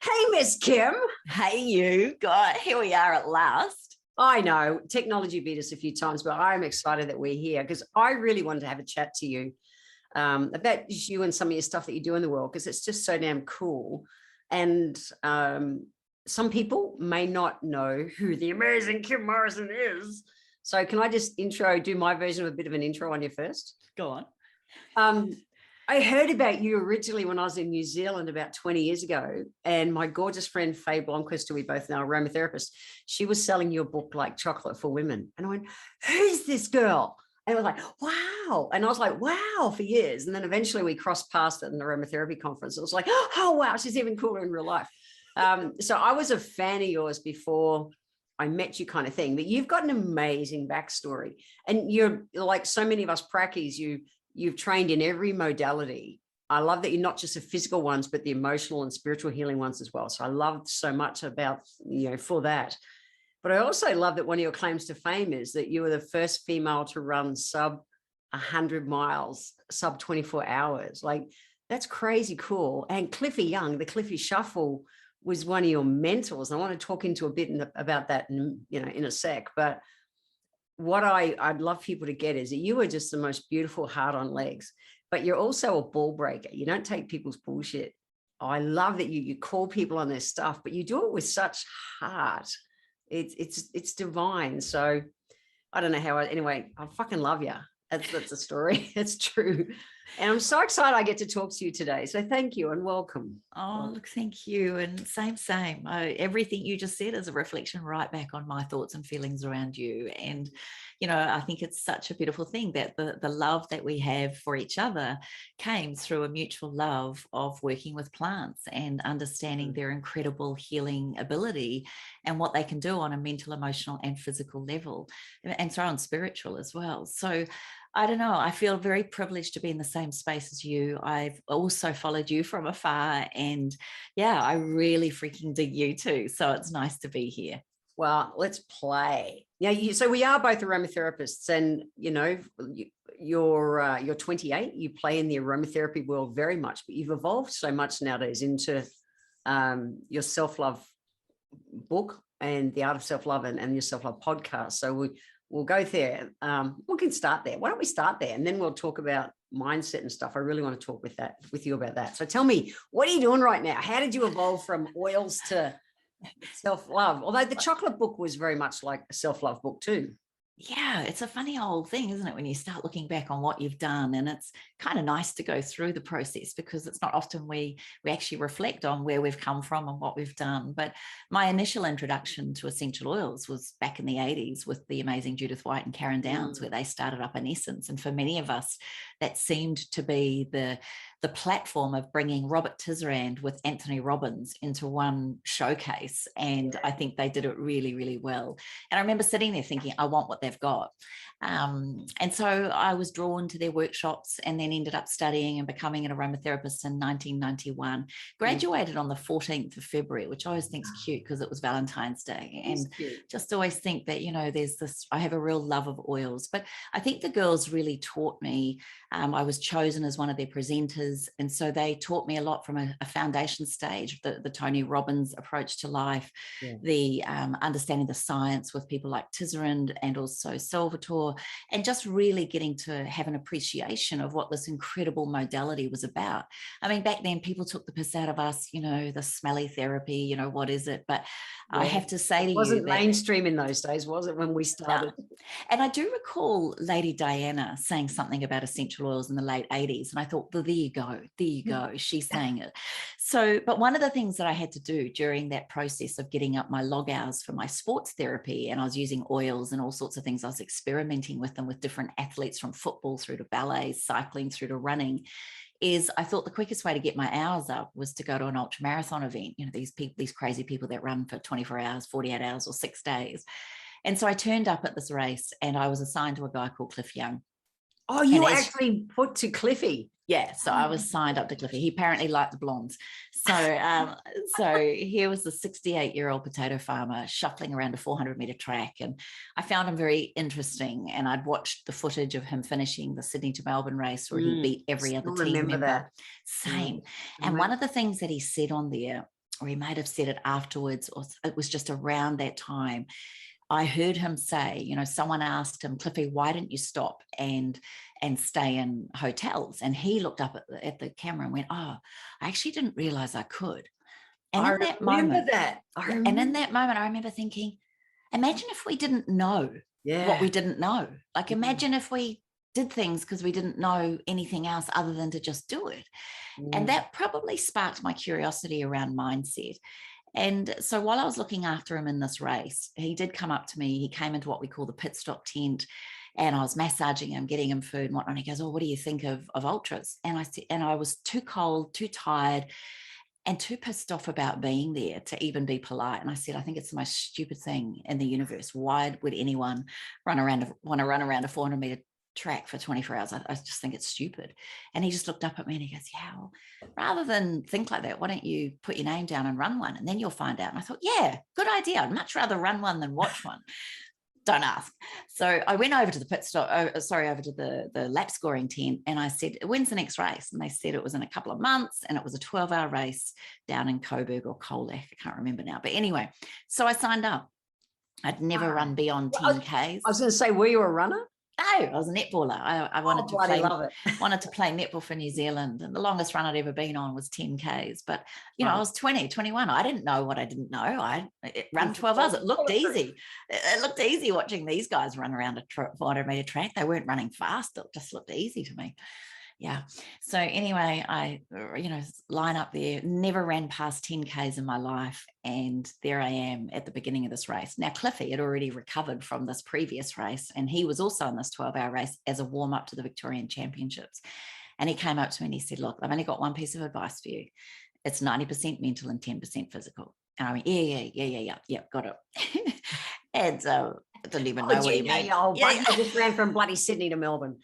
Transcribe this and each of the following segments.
Hey, Miss Kim. Hey, you. God, here we are at last. I know technology beat us a few times, but I'm excited that we're here because I really wanted to have a chat to you about you and some of your stuff that you do in the world, because it's just so damn cool. And some people may not know who the amazing Kim Morrison is. So can I just do my version of a bit of an intro on you first? Go on. I heard about you originally when I was in New Zealand about 20 years ago, and my gorgeous friend Faye Blomquist, who we both know, a aromatherapist, she was selling your book like chocolate for women. And I went, who's this girl? And I was like, wow. And I was like, wow, for years. And then eventually we crossed paths at an aromatherapy conference. It was like, oh, wow, she's even cooler in real life. So I was a fan of yours before I met you, kind of thing, but you've got an amazing backstory. And you're like so many of us prackies, you've trained in every modality. I love that you're not just the physical ones, but the emotional and spiritual healing ones as well. So I love so much about, for that. But I also love that one of your claims to fame is that you were the first female to run sub 100 miles, sub 24 hours. Like, that's crazy cool. And Cliffy Young, the Cliffy Shuffle, was one of your mentors. I want to talk into a bit about that in a sec. But what I'd love people to get is that you are just the most beautiful heart on legs, but you're also a ball breaker. You don't take people's bullshit. I love that you call people on their stuff, but you do it with such heart. It's divine. So I don't know how. Anyway, I fucking love you. That's a story. It's true. And I'm so excited I get to talk to you today. So thank you and welcome. Oh, look, thank you. And same. Everything you just said is a reflection right back on my thoughts and feelings around you. And, I think it's such a beautiful thing that the love that we have for each other came through a mutual love of working with plants and understanding their incredible healing ability and what they can do on a mental, emotional, and physical level, and throw on spiritual as well. So I don't know. I feel very privileged to be in the same space as you. I've also followed you from afar, and I really freaking dig you too. So it's nice to be here. Well, let's play. So we are both aromatherapists, and you're 28. You play in the aromatherapy world very much, but you've evolved so much nowadays into your self-love book and the art of self-love and your self-love podcast. So we'll go there. We can start there. Why don't we start there? And then we'll talk about mindset and stuff. I really want to talk with you about that. So tell me, what are you doing right now? How did you evolve from oils to self-love? Although the chocolate book was very much like a self-love book too. Yeah, it's a funny old thing, isn't it, when you start looking back on what you've done? And it's kind of nice to go through the process, because it's not often we actually reflect on where we've come from and what we've done. But my initial introduction to essential oils was back in the 80s with the amazing Judith White and Karen Downs, where they started up in Essence. And for many of us, that seemed to be the platform of bringing Robert Tisserand with Anthony Robbins into one showcase. And I think they did it really, really well. And I remember sitting there thinking, I want what they've got. And so I was drawn to their workshops, and then ended up studying and becoming an aromatherapist in 1991. Graduated on the 14th of February, which I always think is cute because it was Valentine's Day. And just always think that, there's this, I have a real love of oils. But I think the girls really taught me. I was chosen as one of their presenters. And so they taught me a lot from a foundation stage, the Tony Robbins approach to life, the understanding the science with people like Tisserand and also Salvatore, and just really getting to have an appreciation of what this incredible modality was about. I mean, back then people took the piss out of us, the smelly therapy, what is it? But I have to say to you, it wasn't mainstream in those days, was it, when we started? No. And I do recall Lady Diana saying something about essential oils in the late 80s. And I thought, well, there you go. She's saying it. So, but one of the things that I had to do during that process of getting up my log hours for my sports therapy, and I was using oils and all sorts of things, I was experimenting with them with different athletes, from football through to ballet, cycling through to running, is I thought the quickest way to get my hours up was to go to an ultra marathon event. These crazy people that run for 24 hours, 48 hours or 6 days. And so I turned up at this race, and I was assigned to a guy called Cliff Young. Oh, you were actually put to Cliffy. Yeah, so I was signed up to Cliffy. He apparently liked the blondes. So here was the 68-year-old potato farmer shuffling around a 400-meter track, and I found him very interesting. And I'd watched the footage of him finishing the Sydney to Melbourne race, where he beat every other team member. That. Same. And one of the things that he said on there or he might have said it afterwards, or it was just around that time. I heard him say, you know, someone asked him, Cliffy, why didn't you stop and stay in hotels? And he looked up at the camera and went, oh, I actually didn't realize I could. And I in that remember moment, that. and in that moment, I remember thinking, imagine if we didn't know what we didn't know. Like, imagine if we did things because we didn't know anything else other than to just do it. And that probably sparked my curiosity around mindset. And so while I was looking after him in this race, he did come up to me. He came into what we call the pit stop tent, and I was massaging him, getting him food and whatnot. And he goes, oh, what do you think of ultras? And I said, and I was too cold, too tired, and too pissed off about being there to even be polite. And I said, I think it's the most stupid thing in the universe. Why would anyone want to run around a 400-meter track for 24 hours? I just think it's stupid. And he just looked up at me and he goes, yeah, well, rather than think like that, why don't you put your name down and run one, and then you'll find out. And I thought, yeah, good idea. I'd much rather run one than watch one. Don't ask. So I went over to the over to the lap scoring tent, and I said, when's the next race? And they said it was in a couple of months, and it was a 12-hour race down in Coburg or Colac. I can't remember now. But anyway, so I signed up. I'd never run beyond 10Ks. I was going to say, were you a runner? No, I was a netballer. I wanted to play. Love it. Wanted to play netball for New Zealand, and the longest run I'd ever been on was 10Ks. But you know, I was 20, 21. I didn't know what I didn't know. I ran 12 hours. It looked easy. It looked easy watching these guys run around a 400-meter track. They weren't running fast. It just looked easy to me. Yeah. So anyway, I, line up there, never ran past 10Ks in my life. And there I am at the beginning of this race. Now, Cliffy had already recovered from this previous race, and he was also in this 12-hour race as a warm up to the Victorian Championships. And he came up to me and he said, look, I've only got one piece of advice for you. It's 90% mental and 10% physical. And I went, yeah, got it. And I didn't even know what he meant. I just ran from bloody Sydney to Melbourne.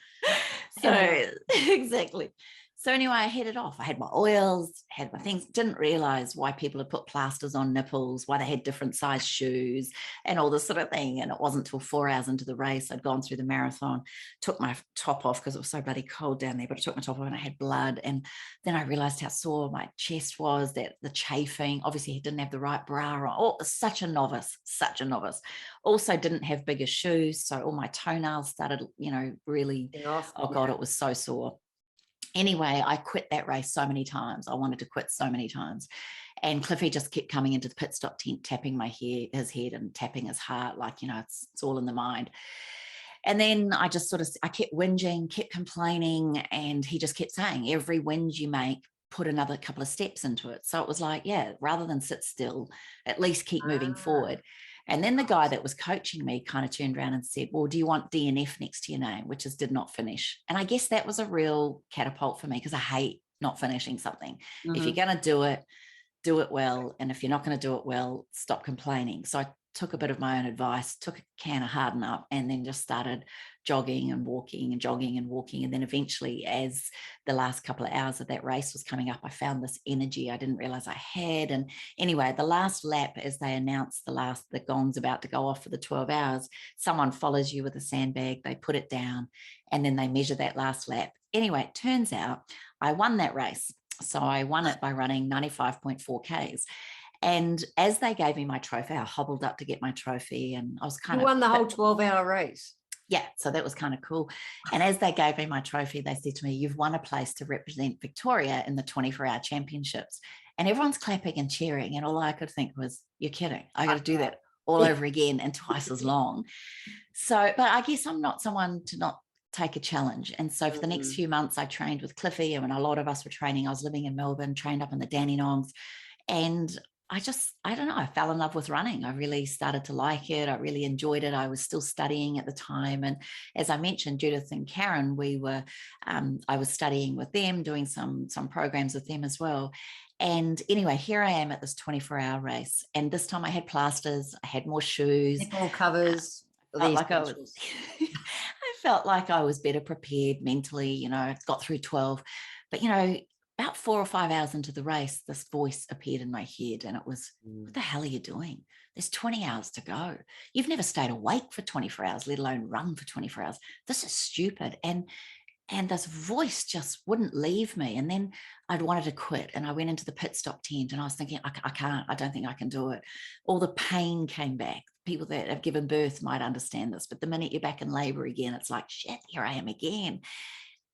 So exactly. So anyway, I headed off. I had my oils, had my things, didn't realize why people had put plasters on nipples, why they had different size shoes and all this sort of thing. And it wasn't until 4 hours into the race, I'd gone through the marathon, took my top off because it was so bloody cold down there, but I took my top off and I had blood. And then I realized how sore my chest was, that the chafing, obviously he didn't have the right bra on. Oh, such a novice. Also didn't have bigger shoes. So all my toenails started, really, oh God, it was so sore. Anyway, I quit that race so many times. I wanted to quit so many times. And Cliffy just kept coming into the pit stop tent, tapping his head and tapping his heart, like, it's all in the mind. And then I just I kept whinging, kept complaining. And he just kept saying, every whinge you make, put another couple of steps into it. So it was like, yeah, rather than sit still, at least keep moving forward. And then the guy that was coaching me kind of turned around and said, well, do you want DNF next to your name, which is did not finish? And I guess that was a real catapult for me, because I hate not finishing something. If you're going to do it well. And if you're not going to do it well, stop complaining. So I took a bit of my own advice, took a can of Harden Up, and then just started jogging and walking and jogging and walking. And then eventually, as the last couple of hours of that race was coming up, I found this energy I didn't realize I had. And anyway, the last lap, as they announced the gong's about to go off for the 12 hours, someone follows you with a sandbag, they put it down, and then they measure that last lap. Anyway, it turns out I won that race. So I won it by running 95.4 Ks. And as they gave me my trophy, I hobbled up to get my trophy, and I was You won the whole 12-hour race. Yeah, so that was kind of cool. And as they gave me my trophy, they said to me, you've won a place to represent Victoria in the 24-hour championships. And everyone's clapping and cheering. And all I could think was, you're kidding. I got to do that all over again and twice as long. So, but I guess I'm not someone to not take a challenge. And so for the next few months, I trained with Cliffy, and when a lot of us were training, I was living in Melbourne, trained up in the Dandenongs. And I don't know, I fell in love with running. I really started to like it. I really enjoyed it. I was still studying at the time. And as I mentioned, Judith and Karen, I was studying with them, doing some programs with them as well. And anyway, here I am at this 24-hour race. And this time I had plasters, I had more shoes. Nipple covers. I felt like I was better prepared mentally, got through 12. But, about 4 or 5 hours into the race, this voice appeared in my head, and it was, what the hell are you doing? There's 20 hours to go. You've never stayed awake for 24 hours, let alone run for 24 hours. This is stupid. And And this voice just wouldn't leave me. And then I'd wanted to quit. And I went into the pit stop tent and I was thinking, I can't, I don't think I can do it. All the pain came back. People that have given birth might understand this, but the minute you're back in labor again, it's like, shit, here I am again.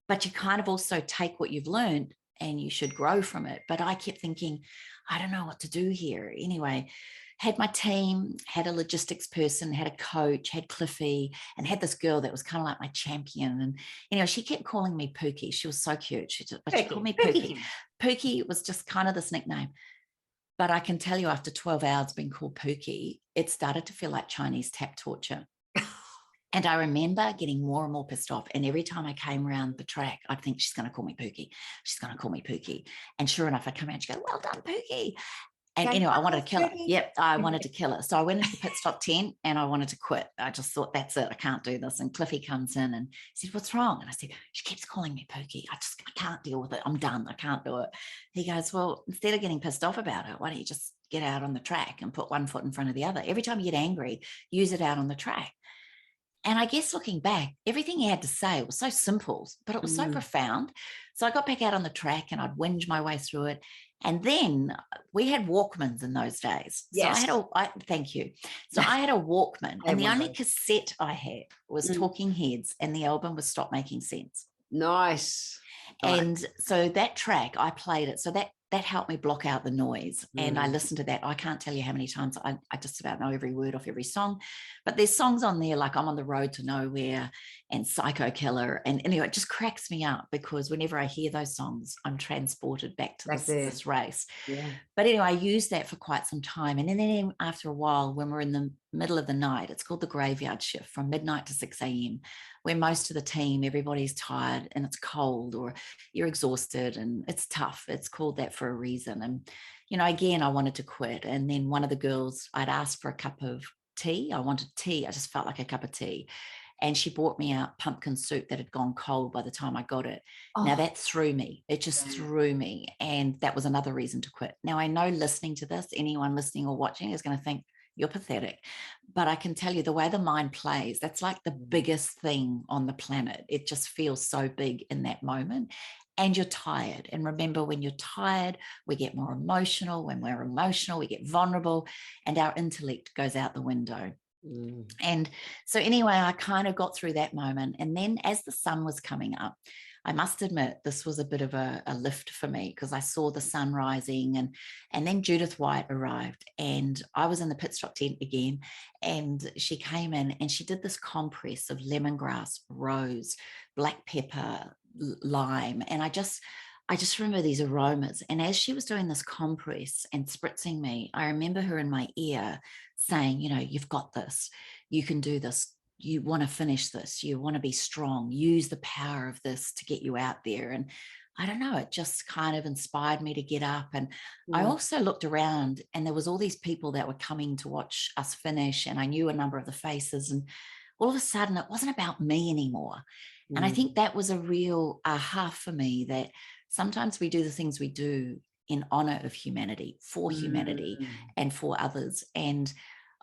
But you kind of also take what you've learned and you should grow from it. But I kept thinking, I don't know what to do here. Anyway, had my team, had a logistics person, had a coach, had Cliffy, and had this girl that was kind of like my champion. And, she kept calling me Pookie. She was so cute. She called me Pookie. Pookie was just kind of this nickname. But I can tell you, after 12 hours being called Pookie, it started to feel like Chinese tap torture. And I remember getting more and more pissed off. And every time I came around the track, I'd think, she's going to call me Pookie. She's going to call me Pookie. And sure enough, I'd come out and she'd go, well done, Pookie. And I wanted to kill her. Yep, I wanted to kill her. So I went into the pit stop tent and I wanted to quit. I just thought, that's it. I can't do this. And Cliffy comes in and said, what's wrong? And I said, she keeps calling me Pookie. I can't deal with it. I'm done. I can't do it. He goes, well, instead of getting pissed off about it, why don't you just get out on the track and put one foot in front of the other? Every time you get angry, use it out on the track. And I guess looking back, everything he had to say was so simple, but it was so profound. So I got back out on the track and I'd whinge my way through it. And then we had Walkmans in those days. Yes. So thank you. So I had a Walkman and the only cassette I had was Talking Heads and the album was Stop Making Sense. Nice. And so that track, I played it. So that helped me block out the noise. And I listened to that. I can't tell you how many times I just about know every word off every song. But there's songs on there like I'm on the Road to Nowhere and Psycho Killer. And anyway, it just cracks me up because whenever I hear those songs, I'm transported back to this race. Yeah. But anyway, I used that for quite some time. And then after a while, when we're in the middle of the night, it's called the graveyard shift from midnight to 6 a.m., where most of the team, everybody's tired and it's cold or you're exhausted and it's tough. It's called that for a reason. And, again, I wanted to quit. And then one of the girls, I'd asked for a cup of tea. I wanted tea. I just felt like a cup of tea. And she brought me out pumpkin soup that had gone cold by the time I got it. Oh. Now that threw me. It just threw me. And that was another reason to quit. Now I know listening to this, anyone listening or watching is going to think, you're pathetic. But I can tell you the way the mind plays, that's like the biggest thing on the planet. It just feels so big in that moment. And you're tired. And remember, when you're tired, we get more emotional. When we're emotional, we get vulnerable and our intellect goes out the window. And so anyway, I kind of got through that moment. And then as the sun was coming up, I must admit, this was a bit of a lift for me because I saw the sun rising and then Judith White arrived and I was in the pit stop tent again and she came in and she did this compress of lemongrass, rose, black pepper, lime. And I just remember these aromas. And as she was doing this compress and spritzing me, I remember her in my ear saying, you've got this, you can do this. You want to finish this. You want to be strong. Use the power of this to get you out there. And I don't know, it just kind of inspired me to get up. And I also looked around and there was all these people that were coming to watch us finish. And I knew a number of the faces. And all of a sudden, it wasn't about me anymore. And I think that was a real aha for me that sometimes we do the things we do in honor of humanity, for humanity and for others. And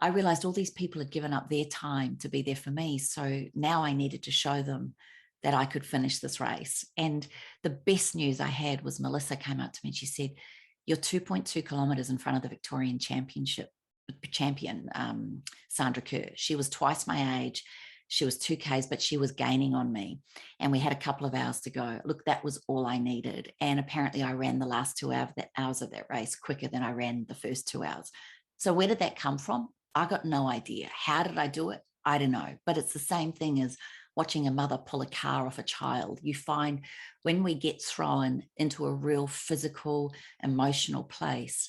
I realized all these people had given up their time to be there for me. So now I needed to show them that I could finish this race. And the best news I had was Melissa came up to me and she said, you're 2.2 kilometers in front of the Victorian champion, Sandra Kerr. She was twice my age. She was 2Ks, but she was gaining on me. And we had a couple of hours to go. Look, that was all I needed. And apparently I ran the last 2 hours of that race quicker than I ran the first 2 hours. So where did that come from? I got no idea. How did I do it? I don't know. But it's the same thing as watching a mother pull a car off a child. You find when we get thrown into a real physical, emotional place,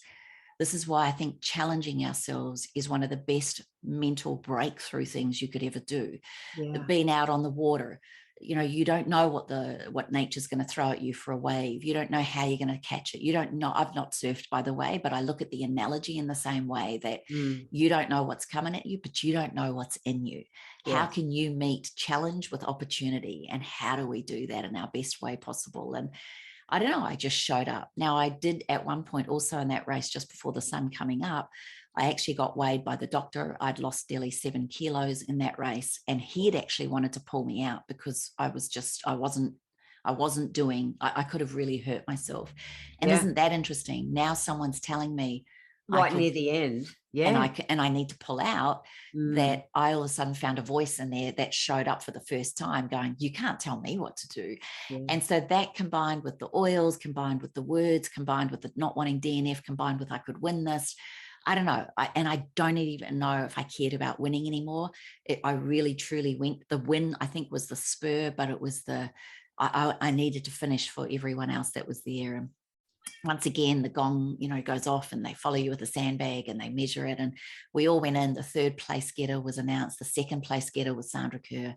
this is why I think challenging ourselves is one of the best mental breakthrough things you could ever do. Yeah. Being out on the water, you don't know what nature's going to throw at you for a wave. You don't know how you're going to catch it. You don't know. I've not surfed, by the way, but I look at the analogy in the same way that you don't know what's coming at you, but you don't know what's in you. Yeah. How can you meet challenge with opportunity? And how do we do that in our best way possible? And I don't know, I just showed up. Now, I did at one point also in that race just before the sun coming up, I actually got weighed by the doctor. I'd lost nearly 7 kilos in that race. And he had actually wanted to pull me out because I wasn't I wasn't doing, I could have really hurt myself. And Yeah. isn't that interesting? Now someone's telling me I Right could, near the end. and Yeah. and I need to pull out, that I all of a sudden found a voice in there that showed up for the first time going, you can't tell me what to do. Yeah. And so that combined with the oils, combined with the words, combined with the not wanting DNF, combined with I could win this. I don't know. I don't even know if I cared about winning anymore. I really, truly went. The win, I think, was the spur, but it was I needed to finish for everyone else that was there. And once again, the gong, goes off and they follow you with a sandbag and they measure it. And we all went in. The third place getter was announced. The second place getter was Sandra Kerr.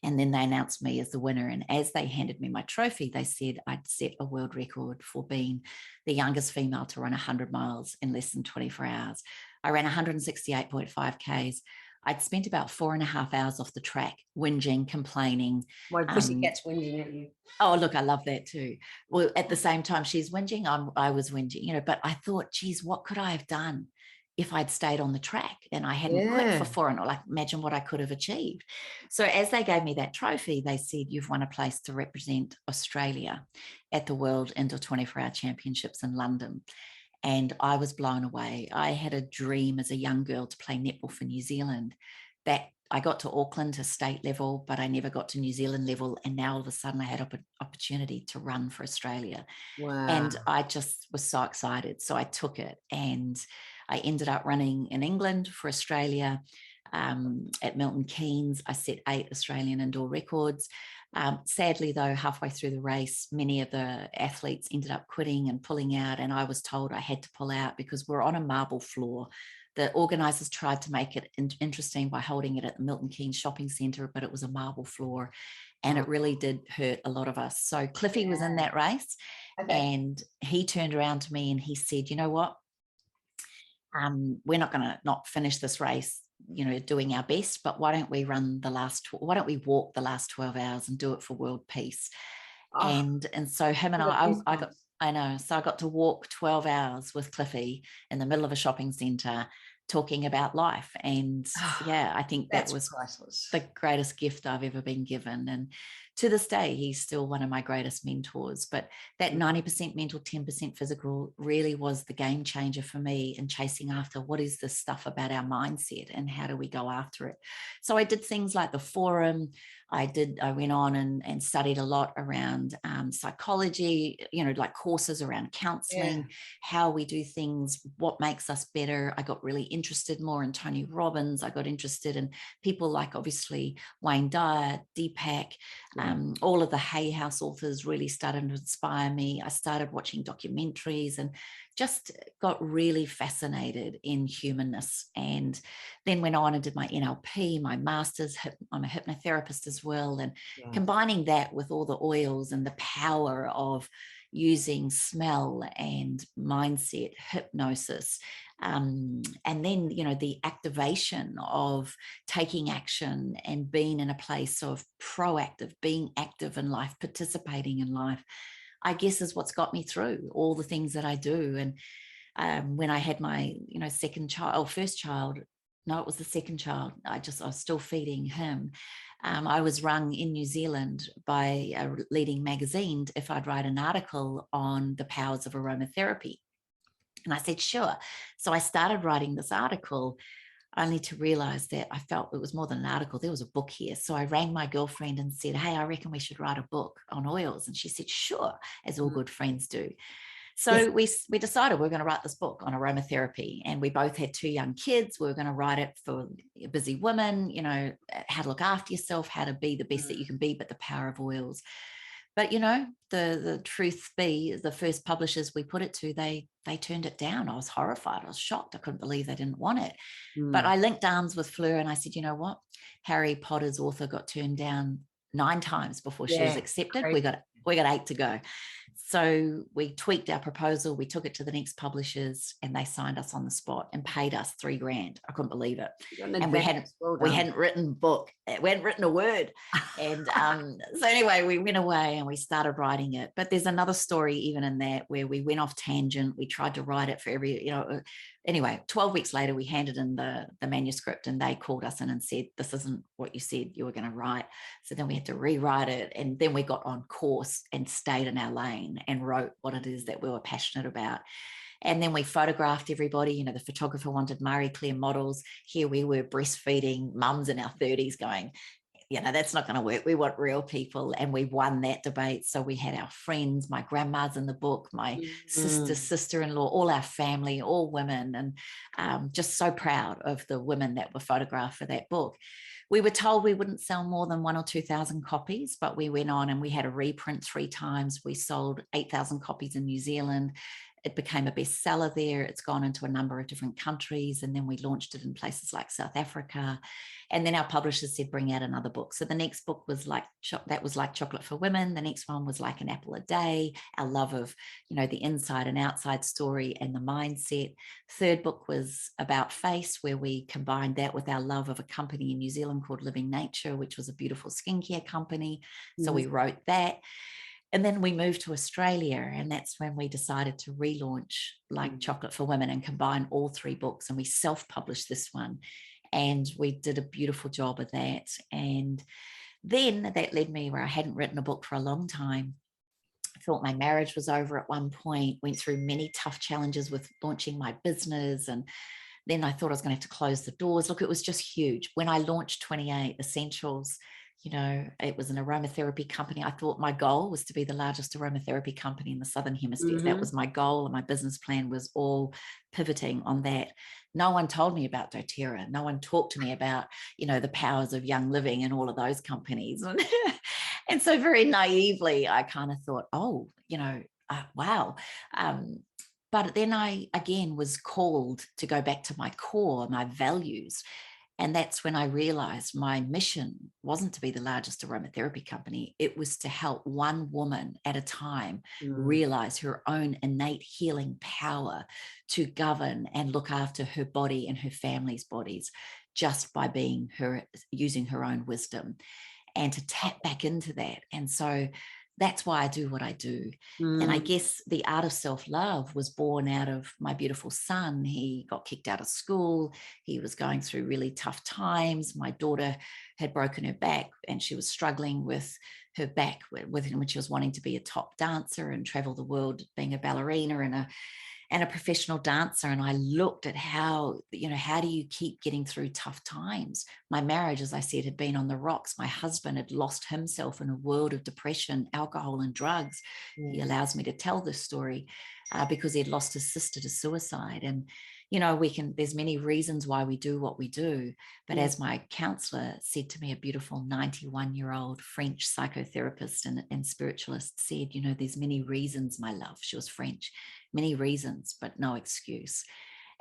And then they announced me as the winner. And as they handed me my trophy, they said I'd set a world record for being the youngest female to run 100 miles in less than 24 hours. I ran 168.5 Ks. I'd spent about 4.5 hours off the track, whinging, complaining. My pussycat's whinging at you. Oh, look, I love that too. Well, at the same time she's whinging, I was whinging, but I thought, geez, what could I have done if I'd stayed on the track and I hadn't quit for 4 and imagine what I could have achieved. So as they gave me that trophy, they said, you've won a place to represent Australia at the World Indoor 24-Hour Championships in London. And I was blown away. I had a dream as a young girl to play netball for New Zealand. That I got to Auckland to state level, but I never got to New Zealand level. And now all of a sudden I had an opportunity to run for Australia. Wow. And I just was so excited. So I took it and I ended up running in England for Australia. At Milton Keynes, I set 8 Australian indoor records. Sadly, though, halfway through the race, many of the athletes ended up quitting and pulling out, and I was told I had to pull out because we're on a marble floor. The organisers tried to make it interesting by holding it at the Milton Keynes shopping centre, but it was a marble floor, and it really did hurt a lot of us. So Cliffy was in that race, and he turned around to me and he said, you know what? We're not going to not finish this race, doing our best, but why don't we walk the last 12 hours and do it for world peace? And so him and I got to walk 12 hours with Cliffy in the middle of a shopping centre talking about life. And I think that was priceless. The greatest gift I've ever been given. And to this day, he's still one of my greatest mentors. But that 90% mental, 10% physical really was the game changer for me in chasing after what is this stuff about our mindset and how do we go after it. So I did things like the forum. I went on and studied a lot around psychology, like courses around counseling, how we do things, what makes us better. I got really interested more in Tony Robbins. I got interested in people like obviously Wayne Dyer, Deepak, all of the Hay House authors really started to inspire me. I started watching documentaries and just got really fascinated in humanness, and then went on and did my NLP, my master's. I'm a hypnotherapist as well, and combining that with all the oils and the power of using smell and mindset, hypnosis, and then the activation of taking action and being in a place of proactive, being active in life, participating in life, I guess is what's got me through all the things that I do. And when I had my, first child, no, it was the second child. I was still feeding him. I was rung in New Zealand by a leading magazine if I'd write an article on the powers of aromatherapy. And I said, sure. So I started writing this article, only to realize that I felt it was more than an article. There was a book here. So I rang my girlfriend and said, hey, I reckon we should write a book on oils. And she said, sure, as all good friends do. So we decided we're going to write this book on aromatherapy, and we both had 2 young kids. We were going to write it for busy women, how to look after yourself, how to be the best that you can be, but the power of oils. But, the truth be, the first publishers we put it to, they turned it down. I was horrified. I was shocked. I couldn't believe they didn't want it. But I linked arms with Fleur and I said, you know what? Harry Potter's author got turned down 9 times before she was accepted. We got 8 to go. So we tweaked our proposal. We took it to the next publishers and they signed us on the spot and paid us $3,000. I couldn't believe it. And we hadn't written a book. We hadn't written a word. And so anyway, we went away and we started writing it. But there's another story even in that where we went off tangent. We tried to write it for anyway, 12 weeks later, we handed in the manuscript, and they called us in and said, this isn't what you said you were going to write. So then we had to rewrite it. And then we got on course and stayed in our lane and wrote what it is that we were passionate about. And then we photographed everybody. You know, the photographer wanted Marie Claire models. Here we were, breastfeeding mums in our 30s going, you know, that's not going to work. We want real people. And we won that debate. So we had our friends, my grandma's in the book, my sister-in-law, all our family, all women, and just so proud of the women that were photographed for that book. We were told we wouldn't sell more than 1,000 or 2,000 copies, but we went on and we had a reprint 3 times. We sold 8,000 copies in New Zealand. It became a bestseller there. It's gone into a number of different countries. And then we launched it in places like South Africa. And then our publishers said, bring out another book. So the next book was like Chocolate for Women. The next one was Like an Apple a Day, our love of, you know, the inside and outside story and the mindset. Third book was About Face, where we combined that with our love of a company in New Zealand called Living Nature, which was a beautiful skincare company. So we wrote that. And then we moved to Australia, and that's when we decided to relaunch Like Chocolate for Women and combine all 3 books. And we self-published this one, and we did a beautiful job of that. And then that led me where I hadn't written a book for a long time. I thought my marriage was over at one point, went through many tough challenges with launching my business. And then I thought I was going to have to close the doors. Look, it was just huge. When I launched 28 Essentials, you know, it was an aromatherapy company. I thought my goal was to be the largest aromatherapy company in the Southern Hemisphere. That was my goal, and my business plan was all pivoting on that. No one told me about doTERRA. No one talked to me about, you know, the powers of young living and all of those companies. And so very naively, I kind of thought, oh, you know, wow. But then I, again, was called to go back to my core, my values. And that's when I realized my mission wasn't to be the largest aromatherapy company. It was to help one woman at a time realize her own innate healing power to govern and look after her body and her family's bodies just by being her, using her own wisdom, and to tap back into that. And so that's why I do what I do. And I guess the art of self-love was born out of my beautiful son. He got kicked out of school. He was going through really tough times. My daughter had broken her back, and she was struggling with her back with when she was wanting to be a top dancer and travel the world being a ballerina and a professional dancer. And I looked at how, you know, how do you keep getting through tough times? My marriage, as I said, had been on the rocks. My husband had lost himself in a world of depression, alcohol, and drugs. He allows me to tell this story because he had lost his sister to suicide. And, you know, there's many reasons why we do what we do. But as my counselor said to me, a beautiful 91-year-old French psychotherapist and spiritualist said, you know, there's many reasons, my love. She was French. Many reasons, but no excuse.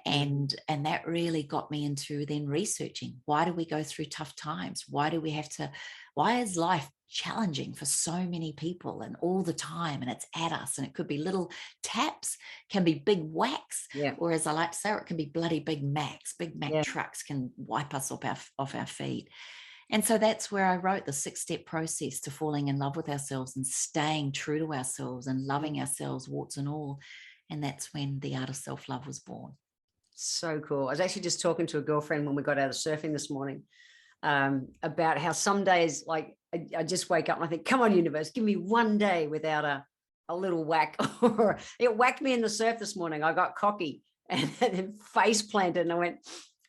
And that really got me into then researching, why do we go through tough times? Why is life challenging for so many people and all the time, and it's at us, and it could be little taps, can be big whacks, or as I like to say, it can be bloody big Macs. Big Mac trucks can wipe us off our feet. And so that's where I wrote the 6-step process to falling in love with ourselves and staying true to ourselves and loving ourselves, warts and all. And that's when the art of self-love was born. So cool. I was actually just talking to a girlfriend when we got out of surfing this morning about how some days, like I just wake up and I think, come on, universe, give me one day without a little whack. Or it whacked me in the surf this morning. I got cocky and then face planted, and I went,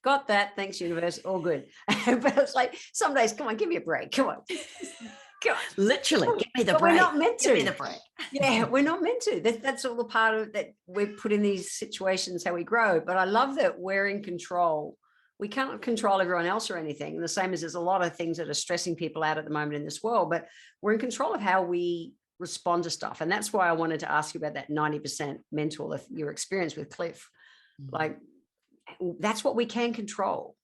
got that. Thanks, universe. All good. But it's like, some days, come on, give me a break. Come on. Literally, give me the but break. We're not meant to. Give me the break. Yeah, we're not meant to. That's all the part of that we're put in these situations, how we grow. But I love that we're in control. We can't control everyone else or anything. And the same as there's a lot of things that are stressing people out at the moment in this world, but we're in control of how we respond to stuff. And that's why I wanted to ask you about that 90% mental, your experience with Cliff. Like, that's what we can control.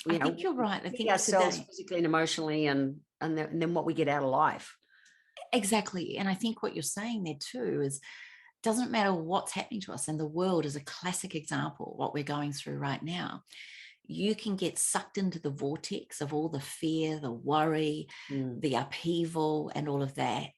I think you're right. I think ourselves physically and emotionally, and then what we get out of life. Exactly. And I think what you're saying there too is, doesn't matter what's happening to us, and the world is a classic example, what we're going through right now. You can get sucked into the vortex of all the fear, the worry, the upheaval, and all of that.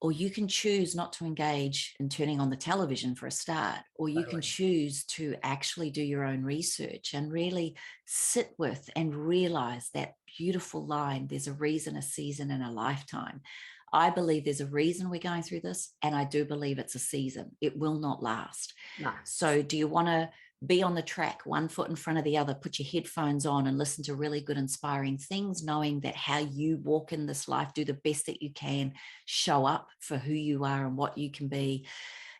or you can choose not to engage in turning on the television for a start, or you can choose to actually do your own research and really sit with and realize that beautiful line, there's a reason, a season, and a lifetime. I believe there's a reason we're going through this, and I do believe it's a season. It will not last. No. So do you want to be on the track, one foot in front of the other, put your headphones on and listen to really good, inspiring things, knowing that how you walk in this life, do the best that you can, show up for who you are and what you can be.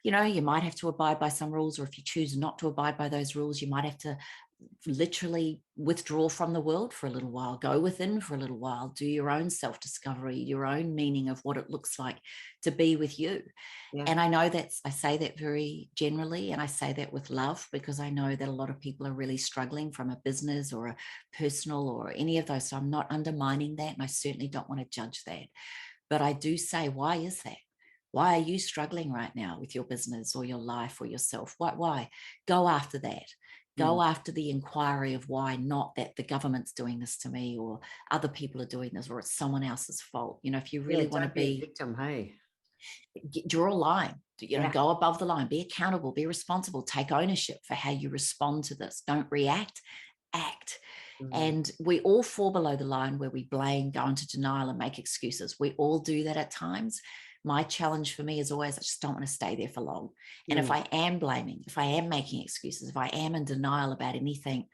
You know, you might have to abide by some rules, or if you choose not to abide by those rules, you might have to literally withdraw from the world for a little while, go within for a little while, do your own self-discovery, your own meaning of what it looks like to be with you. Yeah. And I know I say that very generally, and I say that with love, because I know that a lot of people are really struggling from a business or a personal or any of those. So I'm not undermining that, and I certainly don't want to judge that. But I do say, why is that? Why are you struggling right now with your business or your life or yourself? Why? Go after that. Go after the inquiry of why, not that the government's doing this to me or other people are doing this or it's someone else's fault. You know, if you really want to be a victim, hey, draw a line, you know, go above the line, be accountable, be responsible, take ownership for how you respond to this. Don't react, act. And we all fall below the line where we blame, go into denial and make excuses. We all do that at times. My challenge for me is always, I just don't want to stay there for long. And if I am blaming, if I am making excuses, if I am in denial about anything,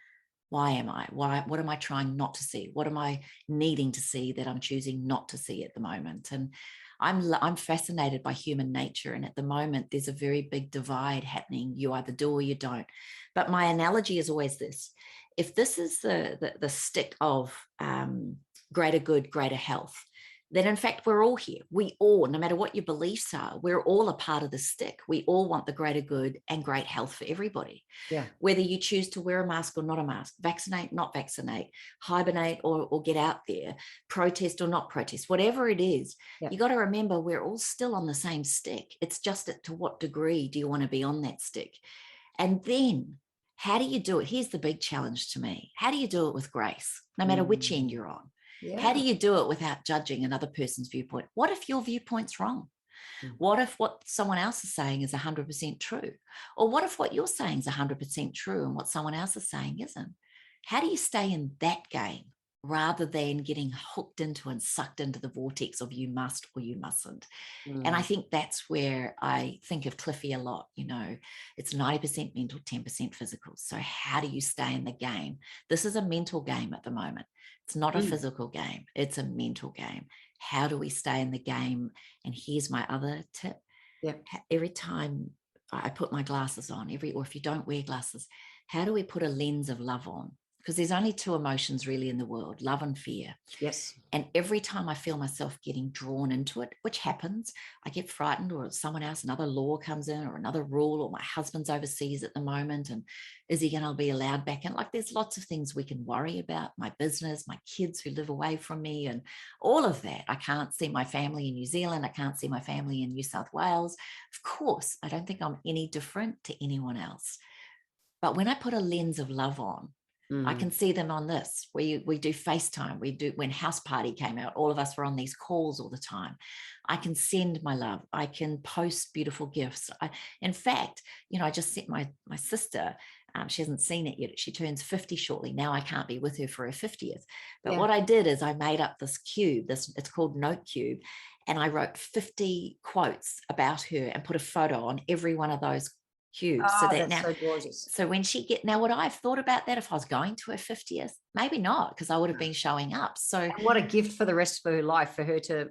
why am I? What am I trying not to see? What am I needing to see that I'm choosing not to see at the moment? And I'm fascinated by human nature. And at the moment, there's a very big divide happening. You either do or you don't. But my analogy is always this. If this is the stick of greater good, greater health, then in fact, we're all here. We all, no matter what your beliefs are, we're all a part of the stick. We all want the greater good and great health for everybody. Yeah. Whether you choose to wear a mask or not a mask, vaccinate, not vaccinate, hibernate or get out there, protest or not protest, whatever it is, you got to remember we're all still on the same stick. It's just to what degree do you want to be on that stick? And then how do you do it? Here's the big challenge to me. How do you do it with grace, no matter which end you're on? Yeah. How do you do it without judging another person's viewpoint? What if your viewpoint's wrong? What if what someone else is saying is 100% true? Or what if what you're saying is 100% true and what someone else is saying isn't? How do you stay in that game rather than getting hooked into and sucked into the vortex of you must or you mustn't? And I think that's where I think of Cliffy a lot. You know, it's 90% mental, 10% physical. So how do you stay in the game? This is a mental game at the moment. It's not a physical game. It's a mental game. How do we stay in the game? And here's my other tip. Every time I put my glasses on, or if you don't wear glasses, how do we put a lens of love on? Because there's only two emotions really in the world, love and fear. Yes. And every time I feel myself getting drawn into it, which happens, I get frightened, or someone else, another law comes in or another rule, or my husband's overseas at the moment, and is he going to be allowed back in? Like, there's lots of things we can worry about, my business, my kids who live away from me, and all of that. I can't see my family in New Zealand. I can't see my family in New South Wales. Of course, I don't think I'm any different to anyone else. But when I put a lens of love on, I can see them on this. We do FaceTime. We do, when House Party came out, all of us were on these calls all the time. I can send my love. I can post beautiful gifts. In fact, you know, I just sent my sister, she hasn't seen it yet. She turns 50 shortly. Now I can't be with her for her 50th. But what I did is I made up this cube, it's called Note Cube. And I wrote 50 quotes about her and put a photo on every one of those cubes. So that now, so gorgeous. So when now would I have thought about that if I was going to her 50th? Maybe not, because I would have been showing up. So and what a gift for the rest of her life for her to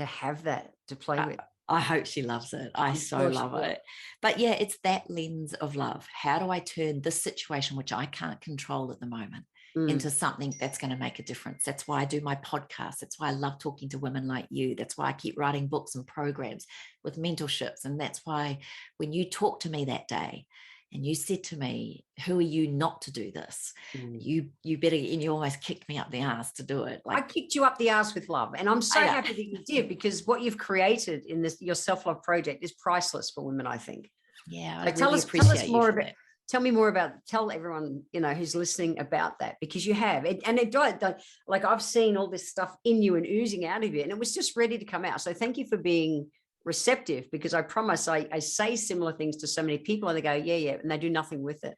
have that to play with. I hope she loves it. I so love it. But yeah, it's that lens of love. How do I turn this situation, which I can't control at the moment, into something that's going to make a difference? That's why I do my podcast. That's why I love talking to women like you. That's why I keep writing books and programs with mentorships. And that's why when you talked to me that day and you said to me, who are you not to do this? You better, and you almost kicked me up the ass to do it. Like, I kicked you up the ass with love. And I'm so happy that you did, because what you've created in this, your self-love project, is priceless for women, I think. Yeah. So tell us more about it. Tell me more about, tell everyone, you know, who's listening about that, because you have it, and it died. Like, I've seen all this stuff in you and oozing out of you, and it was just ready to come out. So thank you for being receptive, because I promise I say similar things to so many people and they go, yeah, yeah, and they do nothing with it.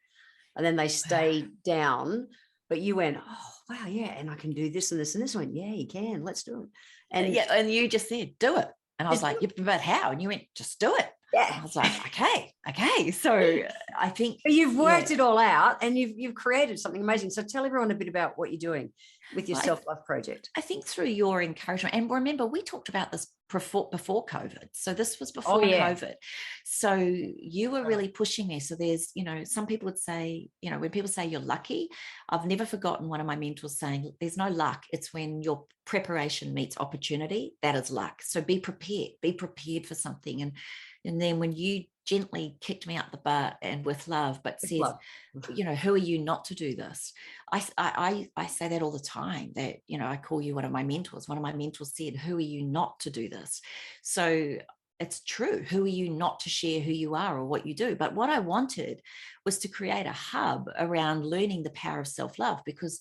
And then they stay down. But you went, oh, wow, yeah, and I can do this and this and this. I went, yeah, you can, let's do it. And yeah, and you just said, do it. And I was like, yeah, but how? And you went, just do it. Yeah. And I was like, okay. So I think but you've worked it all out and you've created something amazing. So tell everyone a bit about what you're doing with your self-love project. I think through your encouragement, and remember, we talked about this before COVID. So this was before COVID. So you were really pushing me. So there's, some people would say, when people say you're lucky, I've never forgotten one of my mentors saying, there's no luck. It's when your preparation meets opportunity, that is luck. So be prepared for something. And then when you gently kicked me up the butt and with love, but said, who are you not to do this? I say that all the time, that, I call you one of my mentors. One of my mentors said, who are you not to do this? So it's true. Who are you not to share who you are or what you do? But what I wanted was to create a hub around learning the power of self-love, because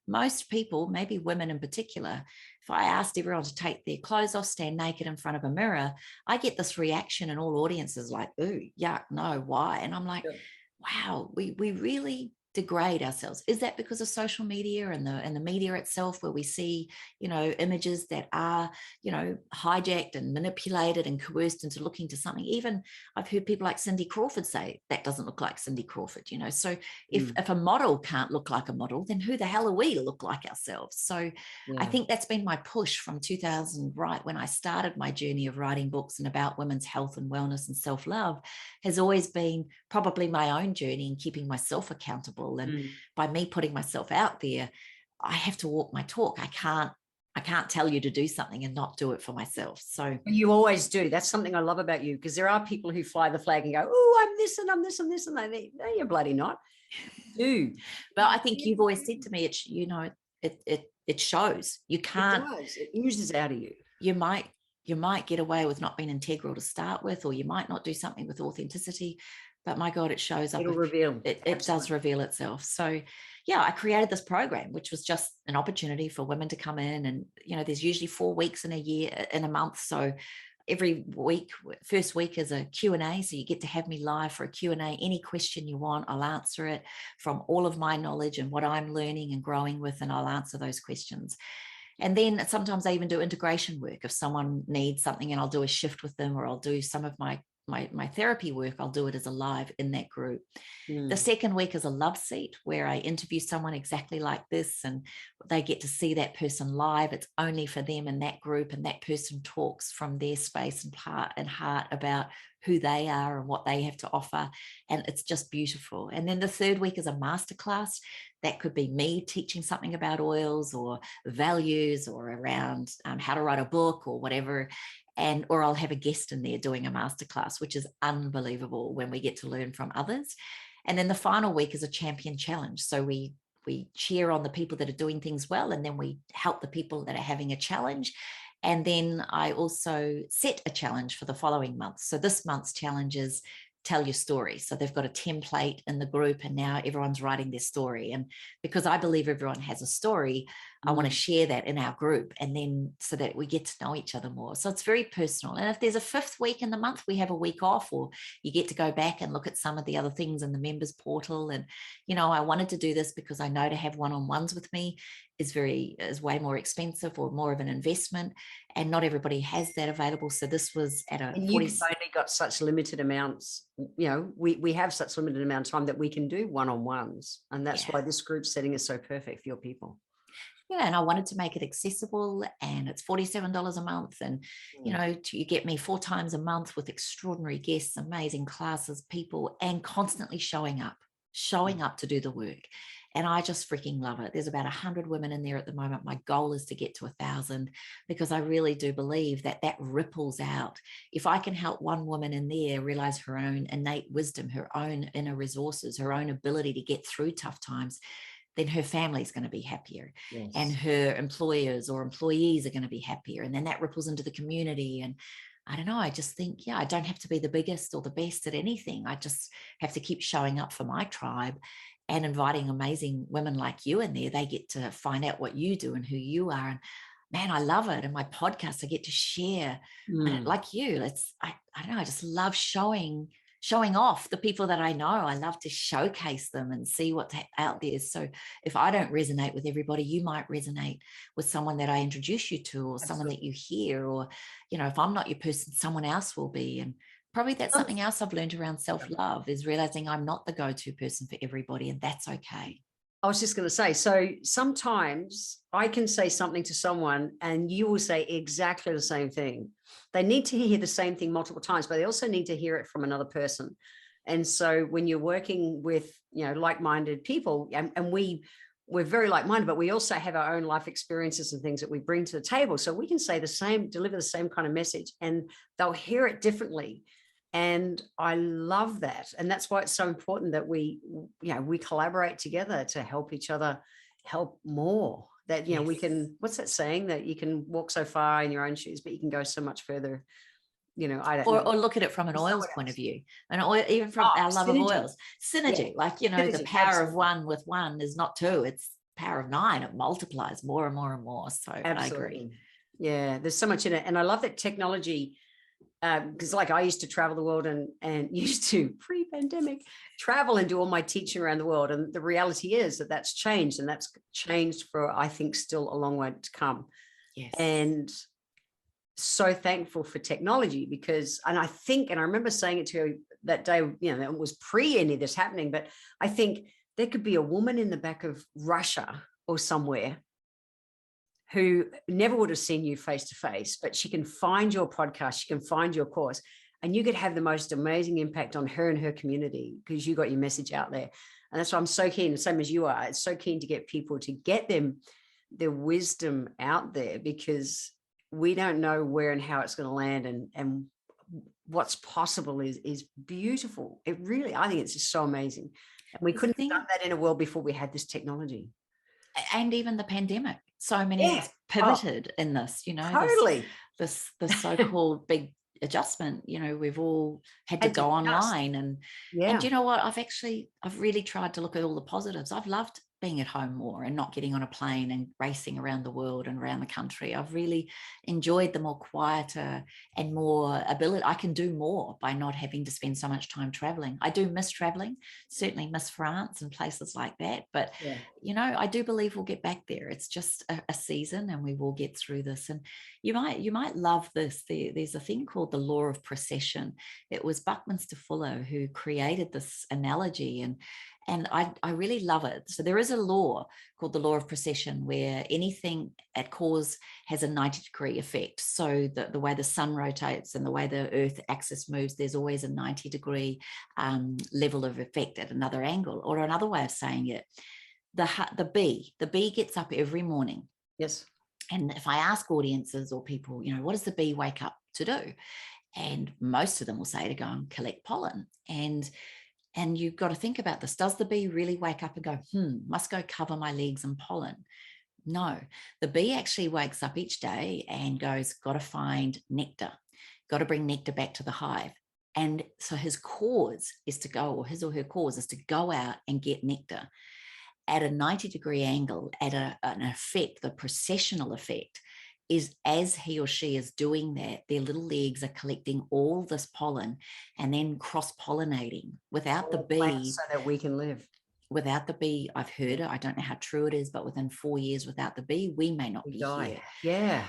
most people, maybe women in particular, if I asked everyone to take their clothes off, stand naked in front of a mirror, I get this reaction in all audiences like, ooh, yuck, no, why? And I'm like, wow, we really degrade ourselves. Is that because of social media and the media itself, where we see, images that are, hijacked and manipulated and coerced into looking to something? Even I've heard people like Cindy Crawford say, that doesn't look like Cindy Crawford, So if a model can't look like a model, then who the hell are we to look like ourselves? So I think that's been my push from 2000, right when I started my journey of writing books and about women's health and wellness and self-love, has always been probably my own journey in keeping myself accountable. And by me putting myself out there, I have to walk my talk. I can't tell you to do something and not do it for myself. So you always do. That's something I love about you, because there are people who fly the flag and go, oh, I'm this and I'm this and this, and they, no, you're bloody not. Do. But I think you've always said to me, it's, it shows. You can't. It does. It oozes out of you. You might get away with not being integral to start with, or you might not do something with authenticity, but my God, it shows up. It'll reveal. It does reveal itself. So yeah, I created this program, which was just an opportunity for women to come in, and, there's usually 4 weeks in a month. So every week, first week is a Q&A. So you get to have me live for a Q&A. Any question you want, I'll answer it from all of my knowledge and what I'm learning and growing with, and I'll answer those questions. And then sometimes I even do integration work. If someone needs something, and I'll do a shift with them, or I'll do some of my therapy work, I'll do it as a live in that group. The second week is a love seat, where I interview someone exactly like this, and they get to see that person live. It's only for them in that group, and that person talks from their space and heart about who they are and what they have to offer. And it's just beautiful. And then the third week is a masterclass. That could be me teaching something about oils or values, or around how to write a book or whatever. Or I'll have a guest in there doing a masterclass, which is unbelievable when we get to learn from others. And then the final week is a champion challenge. So we cheer on the people that are doing things well, and then we help the people that are having a challenge. And then I also set a challenge for the following month. So this month's challenge is tell your story. So they've got a template in the group, and now everyone's writing their story. And because I believe everyone has a story, I want to share that in our group, and then so that we get to know each other more. So it's very personal. And if there's a fifth week in the month, we have a week off, or you get to go back and look at some of the other things in the members portal. And, I wanted to do this because I know to have one-on-ones with me is way more expensive, or more of an investment, and not everybody has that available. So this was at a 40. You've only got such limited amounts. We have such limited amount of time that we can do one-on-ones, and that's why this group setting is so perfect for your people. Yeah, and I wanted to make it accessible, and it's $47 a month, and you get me 4 times a month with extraordinary guests, amazing classes, people, and constantly showing up to do the work. And I just freaking love it. There's about 100 women in there at the moment. My goal is to get to 1,000, because I really do believe that ripples out. If I can help one woman in there realize her own innate wisdom, her own inner resources, her own ability to get through tough times, then her family is going to be happier, and her employers or employees are going to be happier. And then that ripples into the community. And I don't know, I just think, I don't have to be the biggest or the best at anything. I just have to keep showing up for my tribe and inviting amazing women like you in there. They get to find out what you do and who you are. And man, I love it. And my podcast, I get to share. And like you, I don't know, I just love showing off the people that I know. I love to showcase them and see what's out there. So if I don't resonate with everybody, you might resonate with someone that I introduce you to, or someone that you hear, or, you know, if I'm not your person, someone else will be. And probably that's something else I've learned around self-love, is realizing I'm not the go-to person for everybody, and that's okay. I was just going to say, so sometimes I can say something to someone and you will say exactly the same thing. They need to hear the same thing multiple times, but they also need to hear it from another person. And so when you're working with, you know, like-minded people, and we're very like-minded, but we also have our own life experiences and things that we bring to the table. So we can say the same, deliver the same kind of message, and they'll hear it differently. And I love that. And that's why it's so important that we collaborate together to help each other help more. That, you know, we can, what's that saying, that you can walk so far in your own shoes, but you can go so much further, you know, I don't know. Or look at it from an oils point of view, and even from our love of oils, synergy, like, you know, synergy, the power of one with one is not two, it's power of 9. It multiplies more and more and more. So absolutely. I agree. Yeah, there's so much in it. And I love that technology, because like I used to travel the world and used to pre-pandemic travel and do all my teaching around the world. And the reality is that that's changed, and that's changed for, I think, still a long way to come. Yes. And so thankful for technology, because, and I remember saying it to you that day, you know, it was pre any of this happening, but I think there could be a woman in the back of Russia or somewhere who never would have seen you face to face, but she can find your podcast, she can find your course, and you could have the most amazing impact on her and her community because you got your message out there. And that's why I'm so keen, the same as you are, it's so keen to get people to get their wisdom out there, because we don't know where and how it's going to land, and what's possible is beautiful. It really, I think it's just so amazing. And we couldn't have done that in a world before we had this technology. And even the pandemic, so many of us pivoted in this, you know, totally. This so-called big adjustment, you know, we've all had to go online, and you know what, I've really tried to look at all the positives. I've loved being at home more and not getting on a plane and racing around the world and around the country. I've really enjoyed the more quieter and more ability. I can do more by not having to spend so much time traveling. I do miss traveling, certainly miss France and places like that. But, you know, I do believe we'll get back there. It's just a season, and we will get through this. And you might love this. There's a thing called the Law of Procession. It was Buckminster Fuller who created this analogy, and I really love it. So there is a law called the Law of Procession, where anything at cause has a 90-degree effect. So the way the sun rotates and the way the Earth axis moves, there's always a 90-degree level of effect at another angle. Or another way of saying it, the bee gets up every morning. Yes. And if I ask audiences or people, you know, what does the bee wake up to do? And most of them will say to go and collect pollen. And you've got to think about this. Does the bee really wake up and go, must go cover my legs in pollen? No, the bee actually wakes up each day and goes, got to find nectar, got to bring nectar back to the hive. And so his cause is to go, or his or her cause is to go out and get nectar at a 90-degree angle, at an effect, the processional effect, is as he or she is doing that, their little legs are collecting all this pollen and then cross-pollinating. Without the bee, so that we can live. Without the bee, I've heard it, I don't know how true it is, but within 4 years without the bee, we may not be here. Yeah.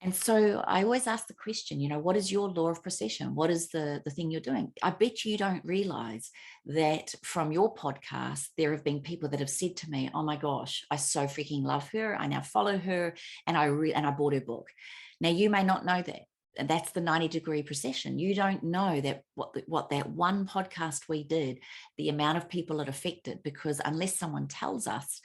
And so I always ask the question, you know, what is your law of procession? What is the thing you're doing? I bet you don't realize that from your podcast, there have been people that have said to me, oh my gosh, I so freaking love her. I now follow her, and I bought her book. Now, you may not know that. And that's the 90-degree procession. You don't know that what that one podcast we did, the amount of people it affected, because unless someone tells us,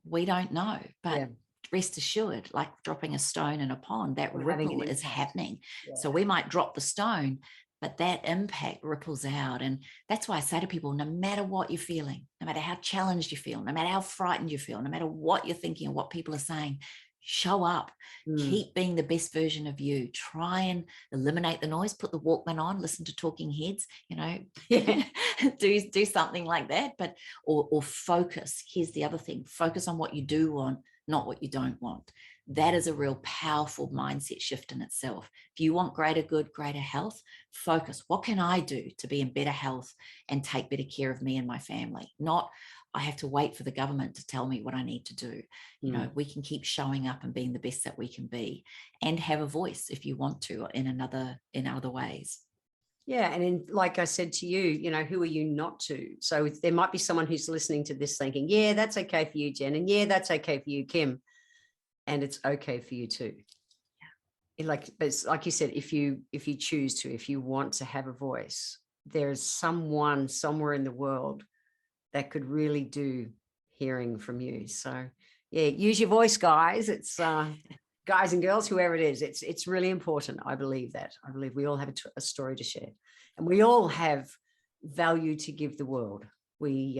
we don't know. But rest assured, like dropping a stone in a pond, that ripple is happening. So we might drop the stone, but that impact ripples out. And that's why I say to people, no matter what you're feeling, no matter how challenged you feel, no matter how frightened you feel, no matter what you're thinking and what people are saying, show up, keep being the best version of you. Try and eliminate the noise, put the Walkman on, listen to Talking Heads, you know, do something like that. But or focus. Here's the other thing, focus on what you do want, not what you don't want. that is a real powerful mindset shift in itself. If you want greater good, greater health, focus. What can I do to be in better health and take better care of me and my family? Not, I have to wait for the government to tell me what I need to do. You know, we can keep showing up and being the best that we can be, and have a voice if you want to in other ways. Yeah. And in, like I said to you, you know, who are you not to? So there might be someone who's listening to this thinking, yeah, that's okay for you, Jen. And yeah, that's okay for you, Kim. And it's okay for you too. Like, but it's like you said, if you choose to, if you want to have a voice, there's someone somewhere in the world that could really do hearing from you. So yeah, use your voice, guys. It's guys and girls, whoever it is, it's really important. I believe that. I believe we all have a story to share, and we all have value to give the world. We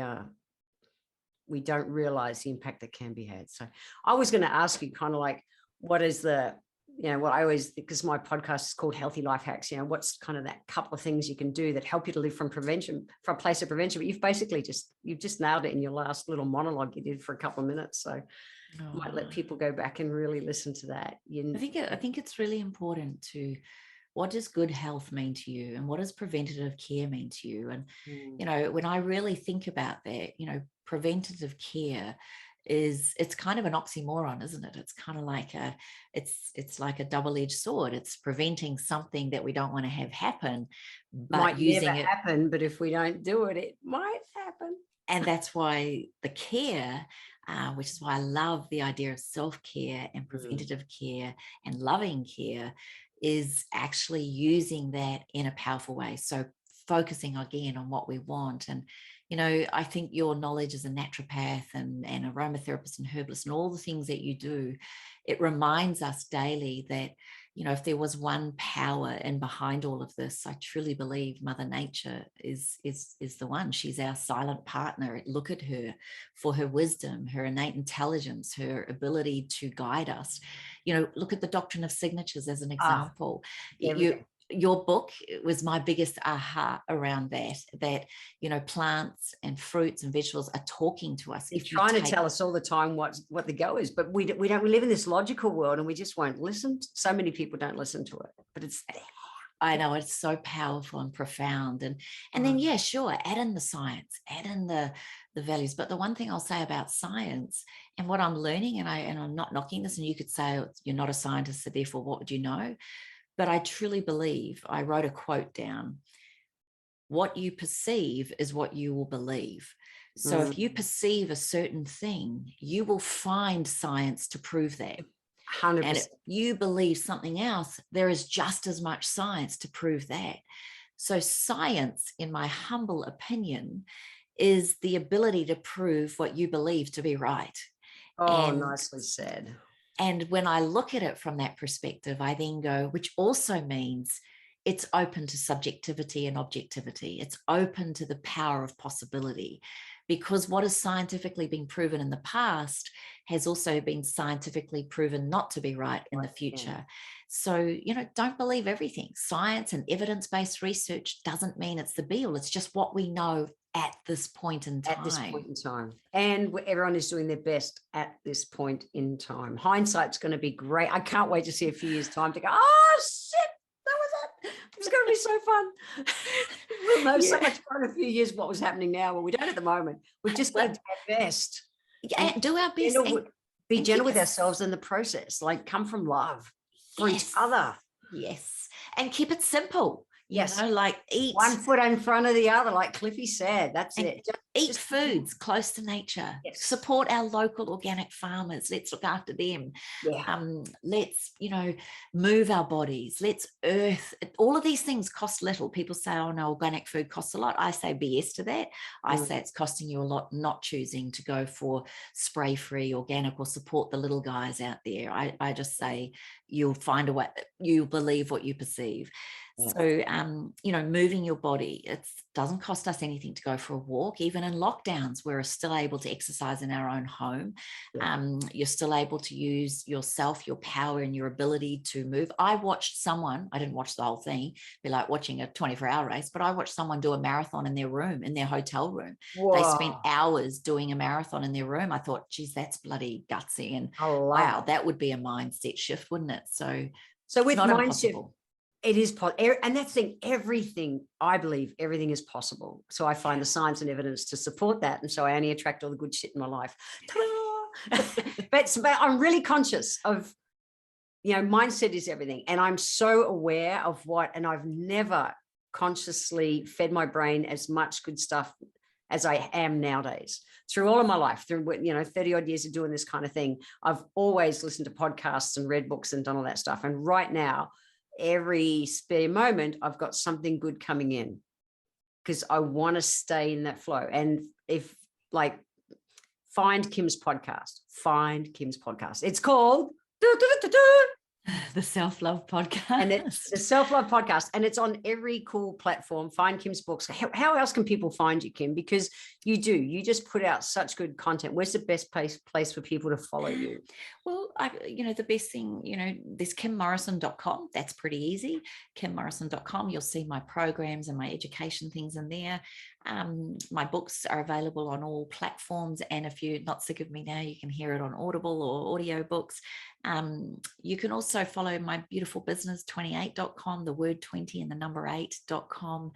don't realize the impact that can be had. So I was going to ask you kind of like, what is the, you know, what I always, because my podcast is called Healthy Life Hacks, you know, what's kind of that couple of things you can do that help you to live from prevention, from a place of prevention. But you've basically you've just nailed it in your last little monologue you did for a couple of minutes. So I might let people go back and really listen to that. I think it's really important to, what does good health mean to you, and what does preventative care mean to you? And you know, when I really think about that, you know, preventative care it's kind of an oxymoron, isn't it? It's kind of like it's like a double-edged sword. It's preventing something that we don't want to have happen, but might using never it happen, but if we don't do it, it might happen. And that's why the care, which is why I love the idea of self-care and preventative care and loving care, is actually using that in a powerful way. So focusing again on what we want. And, you know, I think your knowledge as a naturopath and aromatherapist and herbalist and all the things that you do, it reminds us daily that, you know, if there was one power in behind all of this, I truly believe Mother Nature is the one. She's our silent partner. Look at her for her wisdom, her innate intelligence, her ability to guide us. You know, look at the doctrine of signatures as an example. Your book was my biggest aha around that, you know, plants and fruits and vegetables are talking to us. They're trying to tell us all the time what the go is, but we live in this logical world and we just won't listen. So many people don't listen to it, but it's there. I know, it's so powerful and profound. And then, yeah, sure, add in the science, add in the values. But the one thing I'll say about science and what I'm learning, and I'm not knocking this, and you could say you're not a scientist, so therefore what would you know? But I truly believe, I wrote a quote down, what you perceive is what you will believe. So if you perceive a certain thing, you will find science to prove that. 100%. And if you believe something else, there is just as much science to prove that. So science, in my humble opinion, is the ability to prove what you believe to be right. Oh, nicely said. And when I look at it from that perspective, I then go, which also means it's open to subjectivity and objectivity. It's open to the power of possibility, because what has scientifically been proven in the past has also been scientifically proven not to be right in the future. So, you know, don't believe everything. Science and evidence-based research doesn't mean it's the be-all. It's just what we know at this point in time. At this point in time. And everyone is doing their best at this point in time. Hindsight's going to be great. I can't wait to see a few years' time to go, oh, shit, that was it. It's going to be so fun. We'll know so much more in a few years what was happening now. Well, we don't at the moment. We've just got to do our best. Yeah, do our best. Be gentle with ourselves in the process. Like, come from love for each other. Yes. And keep it simple. Yes. You know, like eat one foot in front of the other, like Cliffy said. That's it. Eat foods close to nature. Yes. Support our local organic farmers. Let's look after them. Yeah. Let's, you know, move our bodies. Let's earth. All of these things cost little. People say, oh no, organic food costs a lot. I say BS to that. I say it's costing you a lot not choosing to go for spray-free organic or support the little guys out there. I just say you'll find a way. You believe what you perceive. So, moving your body, it doesn't cost us anything to go for a walk. Even in lockdowns, we're still able to exercise in our own home. You're still able to use yourself, your power, and your ability to move. I didn't watch the whole thing, be like watching a 24-hour race, but I watched someone do a marathon in their room, in their hotel room. Whoa. They spent hours doing a marathon in their room. I thought, geez, that's bloody gutsy. And wow, that would be a mindset shift, wouldn't it? So with not mindset, impossible. it is possible. And that's the thing, I believe everything is possible. So I find the science and evidence to support that. And so I only attract all the good shit in my life. but I'm really conscious of, mindset is everything. And I'm so aware of and I've never consciously fed my brain as much good stuff as I am nowadays. Through all of my life, through 30 odd years of doing this kind of thing, I've always listened to podcasts and read books and done all that stuff. And right now, every spare moment, I've got something good coming in because I want to stay in that flow. And find Kim's podcast. It's called The Self-Love Podcast. And it's the Self-Love Podcast. And it's on every cool platform. Find Kim's books. How else can people find you, Kim? Because you just put out such good content. Where's the best place for people to follow you? Well, the best thing, there's kimmorrison.com. That's pretty easy. kimmorrison.com. You'll see my programs and my education things in there. My books are available on all platforms. And if you're not sick of me now, you can hear it on Audible or audio books. You can also follow my beautiful business, 28.com, the word 20 and the number 8.com.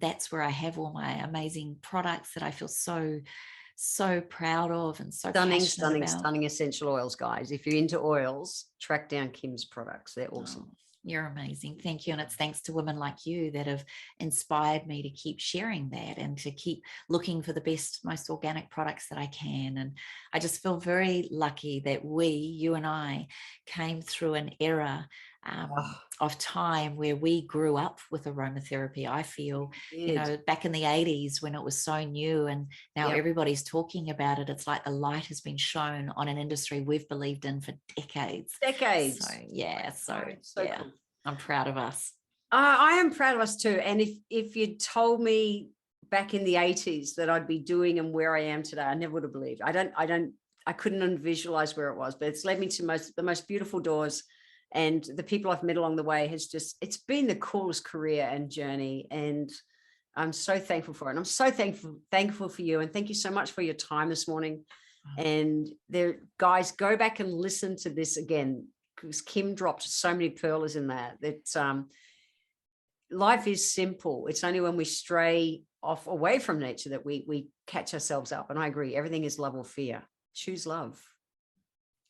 That's where I have all my amazing products that I feel so proud of and so stunning essential oils, guys. If you're into oils, track down Kim's products. They're awesome. Oh, you're amazing. Thank you. And it's thanks to women like you that have inspired me to keep sharing that and to keep looking for the best, most organic products that I can. And I just feel very lucky that you and I came through an era of time where we grew up with aromatherapy. I feel, back in the 80s when it was so new, and now everybody's talking about it. It's like the light has been shown on an industry we've believed in for decades. So cool. I'm proud of us. I am proud of us too. And if you told me back in the 80s that I'd be doing and where I am today, I never would have believed. I couldn't visualize where it was, but it's led me to the most beautiful doors. And the people I've met along the way it's been the coolest career and journey. And I'm so thankful for it. And I'm so thankful for you. And thank you so much for your time this morning. And guys, go back and listen to this again, because Kim dropped so many pearls in that life is simple. It's only when we stray off away from nature that we catch ourselves up. And I agree. Everything is love or fear. Choose love.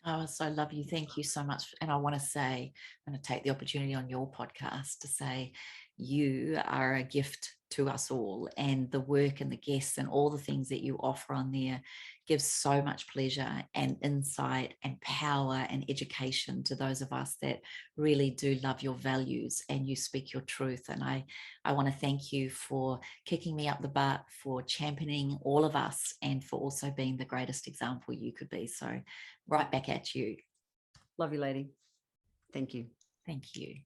Oh, so love you. Thank you so much. And I want to say, I'm going to take the opportunity on your podcast to say you are a gift to us all, and the work and the guests and all the things that you offer on there gives so much pleasure and insight and power and education to those of us that really do love your values and you speak your truth. And I want to thank you for kicking me up the butt, for championing all of us, and for also being the greatest example you could be. So right back at you. Love you, lady. Thank you. Thank you.